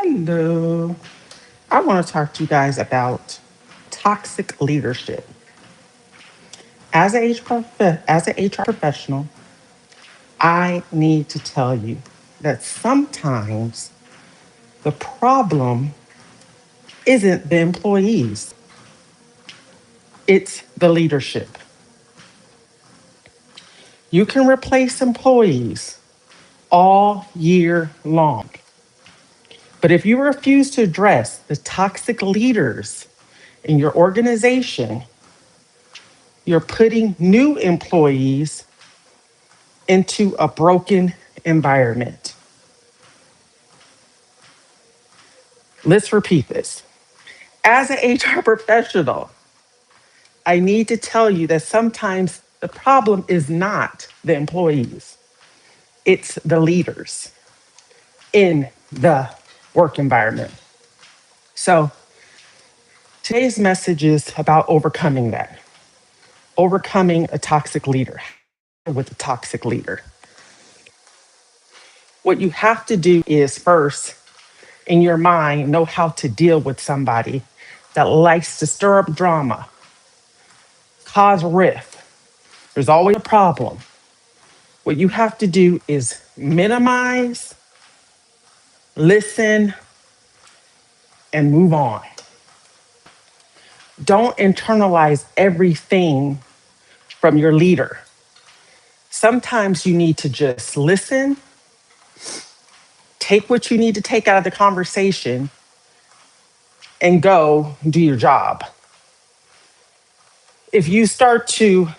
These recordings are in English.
Hello. I want to talk to you guys about toxic leadership. As an HR professional, I need to tell you that sometimes the problem isn't the employees, it's the leadership. You can replace employees all year long, but if you refuse to address the toxic leaders in your organization, you're putting new employees into a broken environment. Let's repeat this. As an HR professional, I need to tell you that sometimes the problem is not the employees, it's the leaders in the work environment. So today's message is about overcoming that, overcoming a toxic leader with a toxic leader. What you have to do is first, in your mind, know how to deal with somebody that likes to stir up drama, cause rift. There's always a problem. What you have to do is minimize, listen, and move on. Don't internalize everything from your leader. Sometimes you need to just listen, take what you need to take out of the conversation, and go do your job. If you start to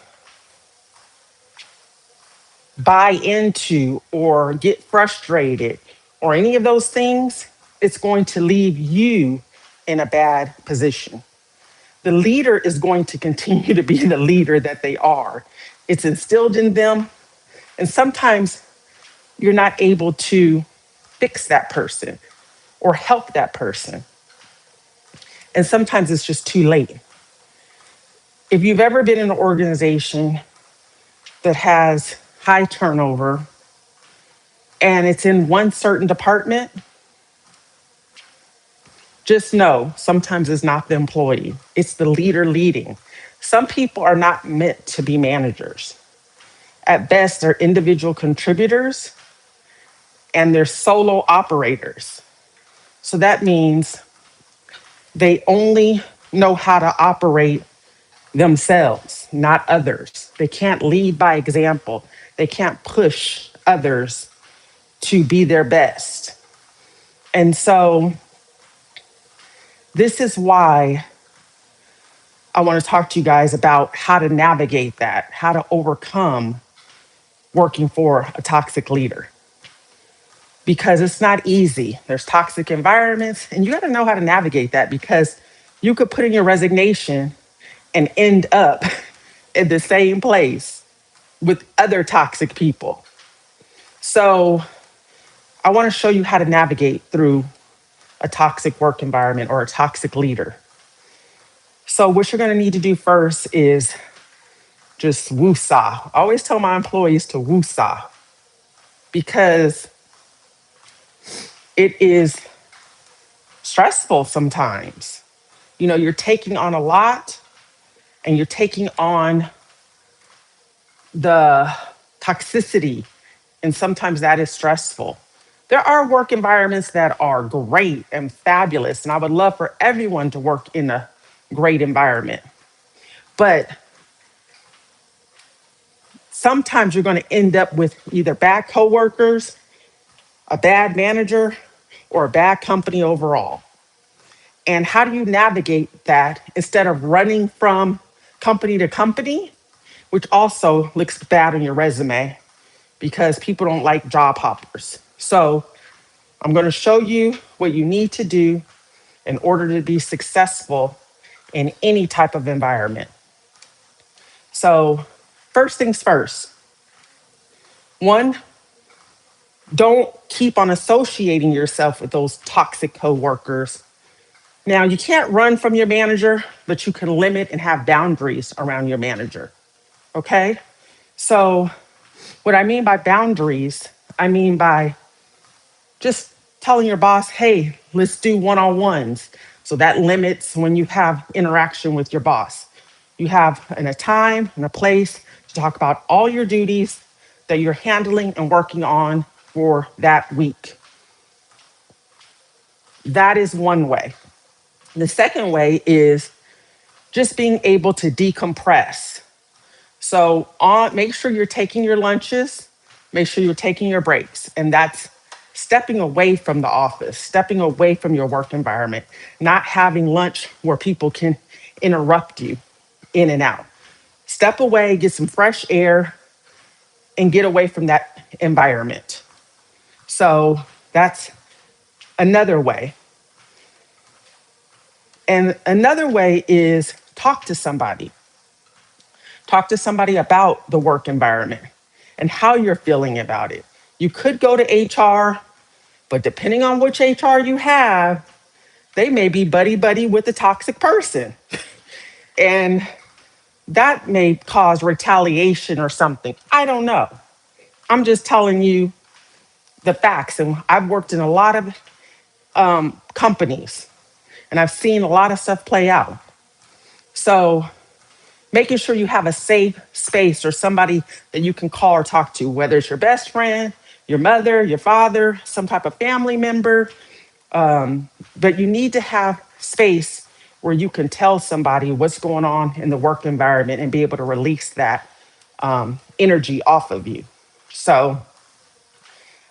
buy into or get frustrated or any of those things, it's going to leave you in a bad position. The leader is going to continue to be the leader that they are. It's instilled in them. And sometimes you're not able to fix that person or help that person. And sometimes it's just too late. If you've ever been in an organization that has high turnover and it's in one certain department, just know sometimes it's not the employee, it's the leader leading. Some people are not meant to be managers. At best, they're individual contributors and they're solo operators. So that means they only know how to operate themselves, not others. They can't lead by example, they can't push others to be their best. And so, this is why I want to talk to you guys about how to navigate that, how to overcome working for a toxic leader. Because it's not easy. There's toxic environments, and you got to know how to navigate that because you could put in your resignation and end up in the same place with other toxic people. So, I want to show you how to navigate through a toxic work environment or a toxic leader. So, what you're going to need to do first is just woosah. I always tell my employees to woosah because it is stressful sometimes. You know, you're taking on a lot and you're taking on the toxicity, and sometimes that is stressful. There are work environments that are great and fabulous, and I would love for everyone to work in a great environment. But sometimes you're going to end up with either bad coworkers, a bad manager, or a bad company overall. And how do you navigate that instead of running from company to company, which also looks bad on your resume because people don't like job hoppers. So I'm going to show you what you need to do in order to be successful in any type of environment. So, first things first, one, don't keep on associating yourself with those toxic coworkers. Now, you can't run from your manager, but you can limit and have boundaries around your manager. Okay? So, what I mean by boundaries, I mean by just telling your boss, hey, let's do one-on-ones. So that limits when you have interaction with your boss. You have a time and a place to talk about all your duties that you're handling and working on for that week. That is one way. The second way is just being able to decompress. So make sure you're taking your lunches, make sure you're taking your breaks. And that's stepping away from the office, stepping away from your work environment, not having lunch where people can interrupt you in and out. Step away, get some fresh air, and get away from that environment. So that's another way. And another way is talk to somebody. Talk to somebody about the work environment and how you're feeling about it. You could go to HR, but depending on which HR you have, they may be buddy buddy with a toxic person. And that may cause retaliation or something. I don't know. I'm just telling you the facts. And I've worked in a lot of companies and I've seen a lot of stuff play out. So making sure you have a safe space or somebody that you can call or talk to, whether it's your best friend, your mother, your father, some type of family member. But you need to have space where you can tell somebody what's going on in the work environment and be able to release that energy off of you. So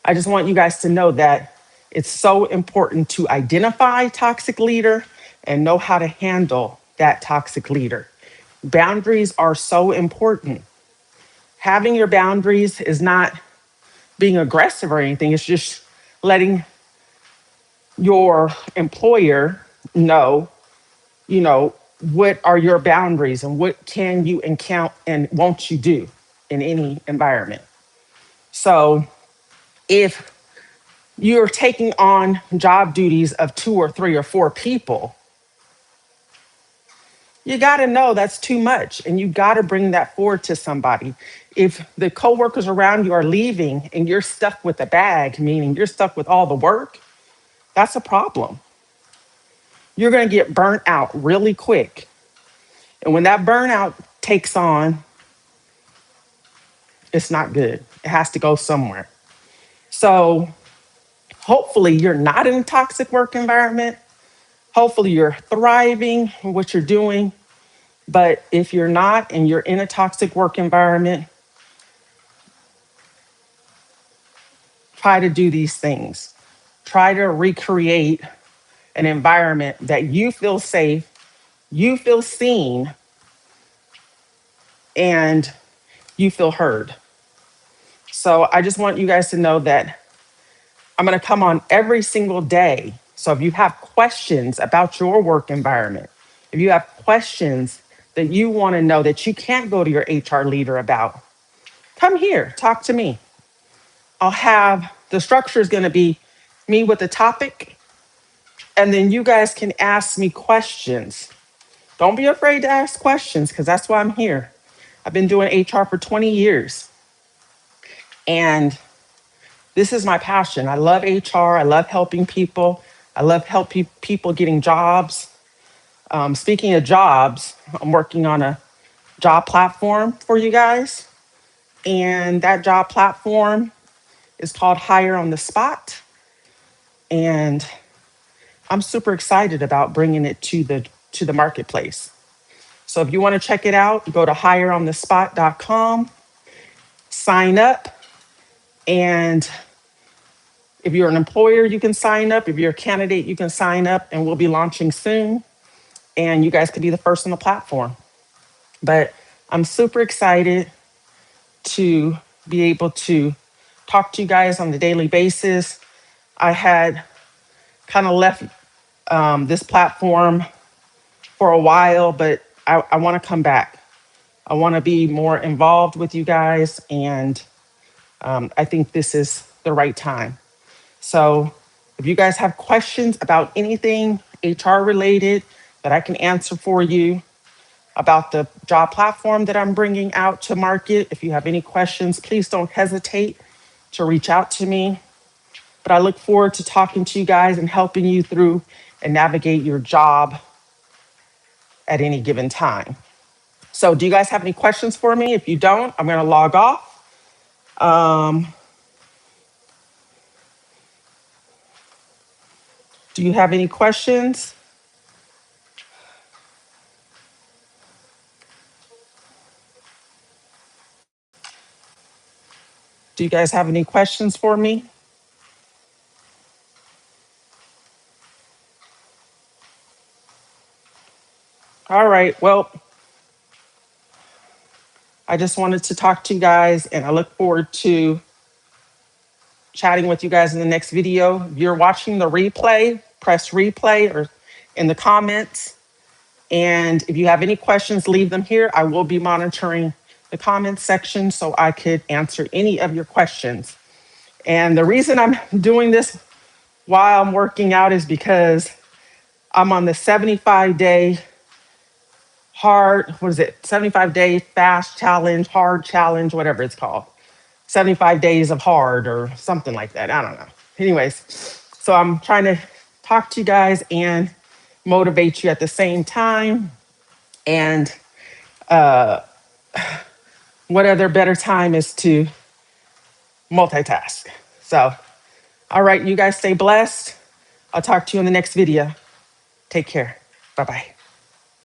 I just want you guys to know that it's so important to identify toxic leader and know how to handle that toxic leader. Boundaries are so important. Having your boundaries is not being aggressive or anything. It's just letting your employer know, you know, what are your boundaries and what can you and count and won't you do in any environment. So if you're taking on job duties of 2 or 3 or 4 people, you got to know that's too much and you got to bring that forward to somebody. If the coworkers around you are leaving and you're stuck with the bag, meaning you're stuck with all the work, that's a problem. You're going to get burnt out really quick. And when that burnout takes on, it's not good. It has to go somewhere. So hopefully you're not in a toxic work environment. Hopefully you're thriving in what you're doing. But if you're not and you're in a toxic work environment, try to do these things. Try to recreate an environment that you feel safe, you feel seen, and you feel heard. So I just want you guys to know that I'm going to come on every single day. So if you have questions about your work environment, if you have questions that you want to know that you can't go to your HR leader about, come here, talk to me. I'll have the structure is going to be me with the topic, and then you guys can ask me questions. Don't be afraid to ask questions because that's why I'm here. I've been doing HR for 20 years, and this is my passion. I love HR. I love helping people. I love helping people getting jobs. Speaking of jobs, I'm working on a job platform for you guys. And that job platform is called Hire on the Spot. And I'm super excited about bringing it to the marketplace. So if you want to check it out, go to hireonthespot.com, sign up, and if you're an employer, you can sign up. If you're a candidate, you can sign up, and we'll be launching soon. And you guys could be the first on the platform. But I'm super excited to be able to talk to you guys on a daily basis. I had kind of left this platform for a while, but I want to come back. I want to be more involved with you guys, and I think this is the right time. So if you guys have questions about anything HR related that I can answer for you about the job platform that I'm bringing out to market, if you have any questions, please don't hesitate to reach out to me. but I look forward to talking to you guys and helping you through and navigate your job at any given time. So, do you guys have any questions for me? If you don't, I'm going to log off. Do you have any questions? Do you guys have any questions for me? All right. Well, I just wanted to talk to you guys, and I look forward to chatting with you guys in the next video. If you're watching the replay, press replay or in the comments. And if you have any questions, leave them here. I will be monitoring the comments section so I could answer any of your questions. And the reason I'm doing this while I'm working out is because I'm on the 75-day hard, what is it? 75-day fast challenge, hard challenge, whatever it's called. 75 days of hard or something like that. I don't know. Anyways, so I'm trying to talk to you guys and motivate you at the same time. And what other better time is to multitask? So, all right, you guys stay blessed. I'll talk to you in the next video. Take care. Bye bye.